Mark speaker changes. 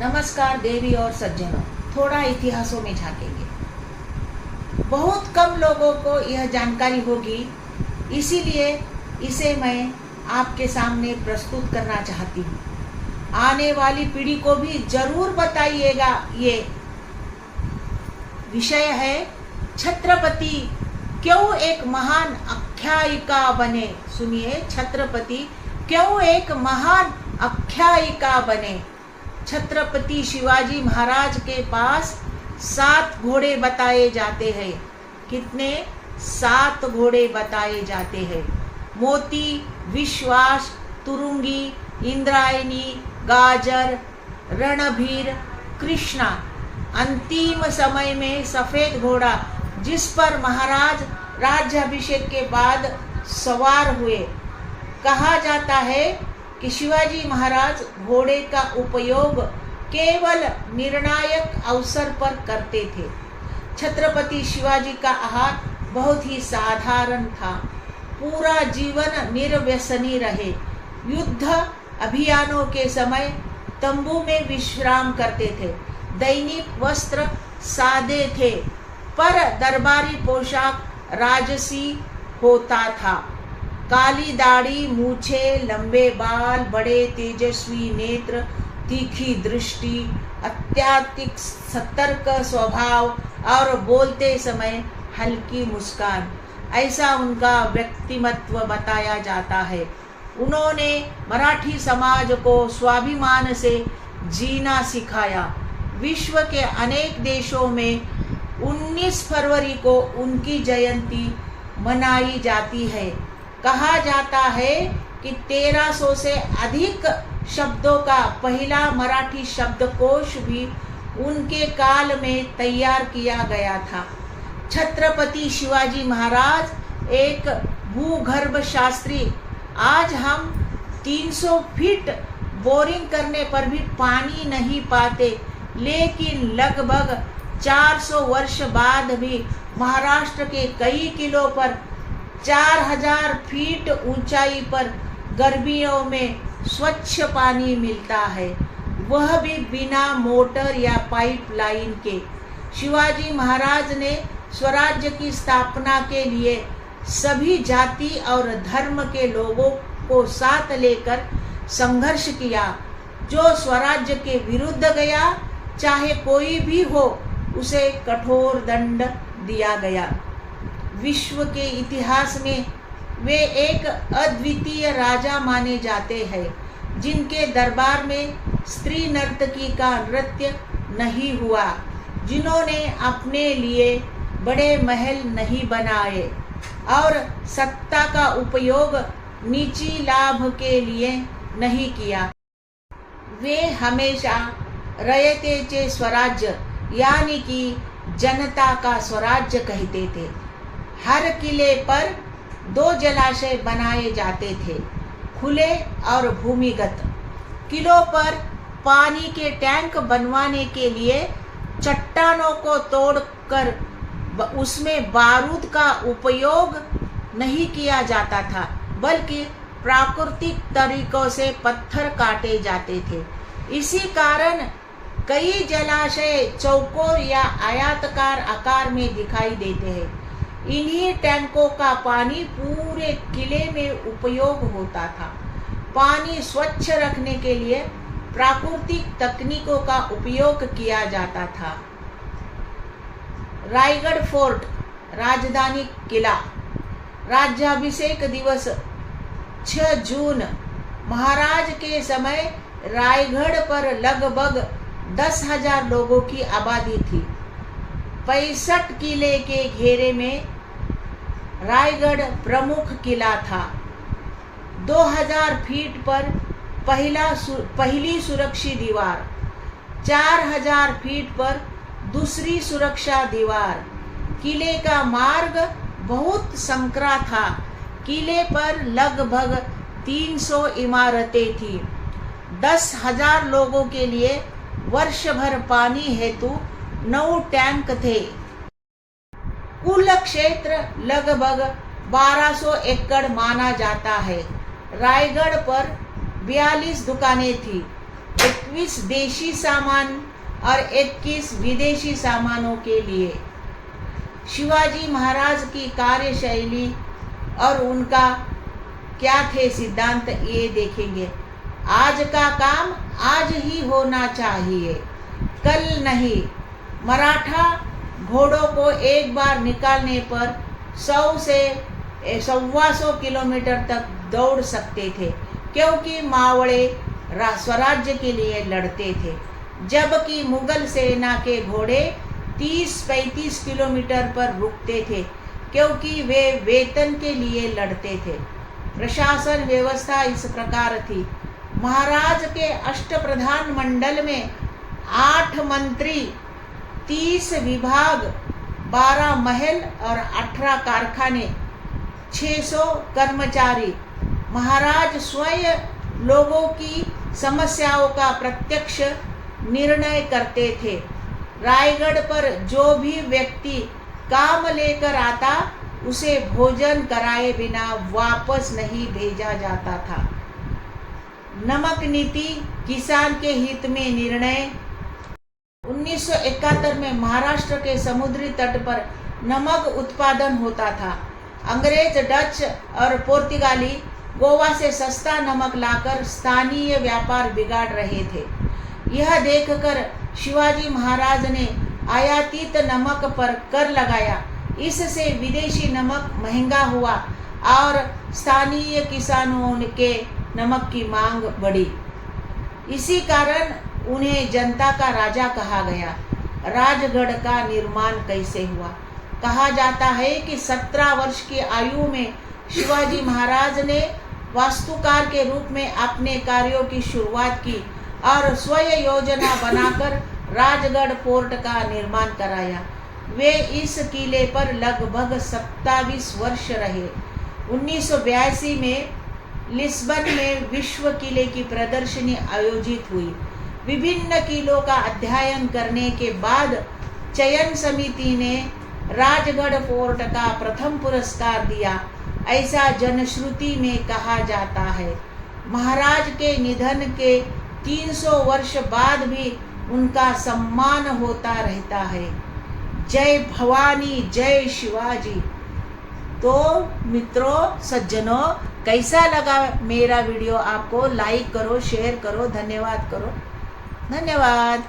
Speaker 1: नमस्कार देवी और सज्जनों, थोड़ा इतिहासों में झांकेंगे। बहुत कम लोगों को यह जानकारी होगी, इसीलिए इसे मैं आपके सामने प्रस्तुत करना चाहती हूँ। आने वाली पीढ़ी को भी जरूर बताइएगा। ये विषय है छत्रपति क्यों एक महान आख्यायिका बने। सुनिए, छत्रपति क्यों एक महान आख्यायिका बने। छत्रपति शिवाजी महाराज के पास 7 घोड़े बताए जाते हैं। कितने? 7 घोड़े बताए जाते हैं। मोती, विश्वास, तुरुंगी, इंद्रायणी, गाजर, रणभीर, कृष्णा। अंतिम समय में सफेद घोड़ा जिस पर महाराज राज्याभिषेक के बाद सवार हुए। कहा जाता है कि शिवाजी महाराज घोड़े का उपयोग केवल निर्णायक अवसर पर करते थे। छत्रपति शिवाजी का आहार बहुत ही साधारण था। पूरा जीवन निर्व्यसनी रहे। युद्ध अभियानों के समय तंबू में विश्राम करते थे। दैनिक वस्त्र सादे थे, पर दरबारी पोशाक राजसी होता था। काली दाढ़ी, मूछे, लंबे बाल, बड़े तेजस्वी नेत्र, तीखी दृष्टि, अत्यधिक सतर्क स्वभाव और बोलते समय हल्की मुस्कान, ऐसा उनका व्यक्तिमत्व बताया जाता है। उन्होंने मराठी समाज को स्वाभिमान से जीना सिखाया। विश्व के अनेक देशों में 19 फरवरी को उनकी जयंती मनाई जाती है। कहा जाता है कि 1300 से अधिक शब्दों का पहला मराठी शब्दकोश भी उनके काल में तैयार किया गया था। छत्रपति शिवाजी महाराज एक भूगर्भ शास्त्री। आज हम 300 फीट बोरिंग करने पर भी पानी नहीं पाते, लेकिन लगभग 400 वर्ष बाद भी महाराष्ट्र के कई किलों पर 4000 फीट ऊंचाई पर गर्मियों में स्वच्छ पानी मिलता है, वह भी बिना मोटर या पाइपलाइन के। शिवाजी महाराज ने स्वराज्य की स्थापना के लिए सभी जाति और धर्म के लोगों को साथ लेकर संघर्ष किया। जो स्वराज्य के विरुद्ध गया, चाहे कोई भी हो, उसे कठोर दंड दिया गया। विश्व के इतिहास में वे एक अद्वितीय राजा माने जाते हैं, जिनके दरबार में स्त्री नर्तकी का नृत्य नहीं हुआ, जिन्होंने अपने लिए बड़े महल नहीं बनाए और सत्ता का उपयोग निजी लाभ के लिए नहीं किया। वे हमेशा रयतेचे स्वराज्य यानी कि जनता का स्वराज्य कहते थे। हर किले पर 2 जलाशय बनाए जाते थे, खुले और भूमिगत। किलों पर पानी के टैंक बनवाने के लिए चट्टानों को तोड़कर उसमें बारूद का उपयोग नहीं किया जाता था, बल्कि प्राकृतिक तरीकों से पत्थर काटे जाते थे। इसी कारण कई जलाशय चौकोर या आयताकार आकार में दिखाई देते हैं। इन्हीं टैंकों का पानी पूरे किले में उपयोग होता था। पानी स्वच्छ रखने के लिए प्राकृतिक तकनीकों का उपयोग किया जाता था। रायगढ़ फोर्ट, राजधानी किला। राज्याभिषेक दिवस 6 जून। महाराज के समय रायगढ़ पर लगभग 10,000 लोगों की आबादी थी। 65 किले के घेरे में रायगढ़ प्रमुख किला था। 2000 फीट पर पहली सुरक्षा दीवार, 4000 फीट पर दूसरी सुरक्षा दीवार। किले का मार्ग बहुत संकरा था। किले पर लगभग 300 इमारतें थी। 10,000 लोगों के लिए वर्ष भर पानी हेतु 9 टैंक थे। कुल क्षेत्र लगभग 1200 एकड़ माना जाता है। रायगढ़ पर 42 दुकानें थी। 21 देशी सामान और 21 विदेशी सामानों के लिए। शिवाजी महाराज की कार्यशैली और उनका क्या थे सिद्धांत, ये देखेंगे। आज का काम आज ही होना चाहिए, कल नहीं। मराठा घोड़ों को एक बार निकालने पर 100 से 125 किलोमीटर तक दौड़ सकते थे, क्योंकि मावड़े स्वराज्य के लिए लड़ते थे, जबकि मुगल सेना के घोड़े 30-35 किलोमीटर पर रुकते थे, क्योंकि वे वेतन के लिए लड़ते थे। प्रशासन व्यवस्था इस प्रकार थी। महाराज के अष्टप्रधान मंडल में 8 मंत्री, 30 विभाग, 12 महल और 18 कारखाने, 600 कर्मचारी। महाराज स्वयं लोगों की समस्याओं का प्रत्यक्ष निर्णय करते थे। रायगढ़ पर जो भी व्यक्ति काम लेकर आता, उसे भोजन कराए बिना वापस नहीं भेजा जाता था। नमक नीति, किसान के हित में निर्णय। 1971 में महाराष्ट्र के समुद्री तट पर नमक उत्पादन होता था। अंग्रेज, डच और पुर्तगाली गोवा से सस्ता नमक लाकर स्थानीय व्यापार बिगाड़ रहे थे। यह देखकर शिवाजी महाराज ने आयातित नमक पर कर लगाया। इससे विदेशी नमक महंगा हुआ और स्थानीय किसानों के नमक की मांग बढ़ी। इसी कारण उन्हें जनता का राजा कहा गया। राजगढ़ का निर्माण कैसे हुआ? कहा जाता है कि 17 वर्ष की आयु में शिवाजी महाराज ने वास्तुकार के रूप में अपने कार्यों की शुरुआत की और स्वयं योजना बनाकर राजगढ़ फोर्ट का निर्माण कराया। वे इस किले पर लगभग 27 वर्ष रहे। 1982 में लिस्बन में विश्व किले की प्रदर्शनी आयोजित हुई। विभिन्न किलों का अध्ययन करने के बाद चयन समिति ने राजगढ़ फोर्ट का प्रथम पुरस्कार दिया, ऐसा जनश्रुति में कहा जाता है। महाराज के निधन के 300 वर्ष बाद भी उनका सम्मान होता रहता है। जय भवानी, जय शिवाजी। तो मित्रों, सज्जनों, कैसा लगा मेरा वीडियो? आपको लाइक करो, शेयर करो, धन्यवाद करो। धन्यवाद।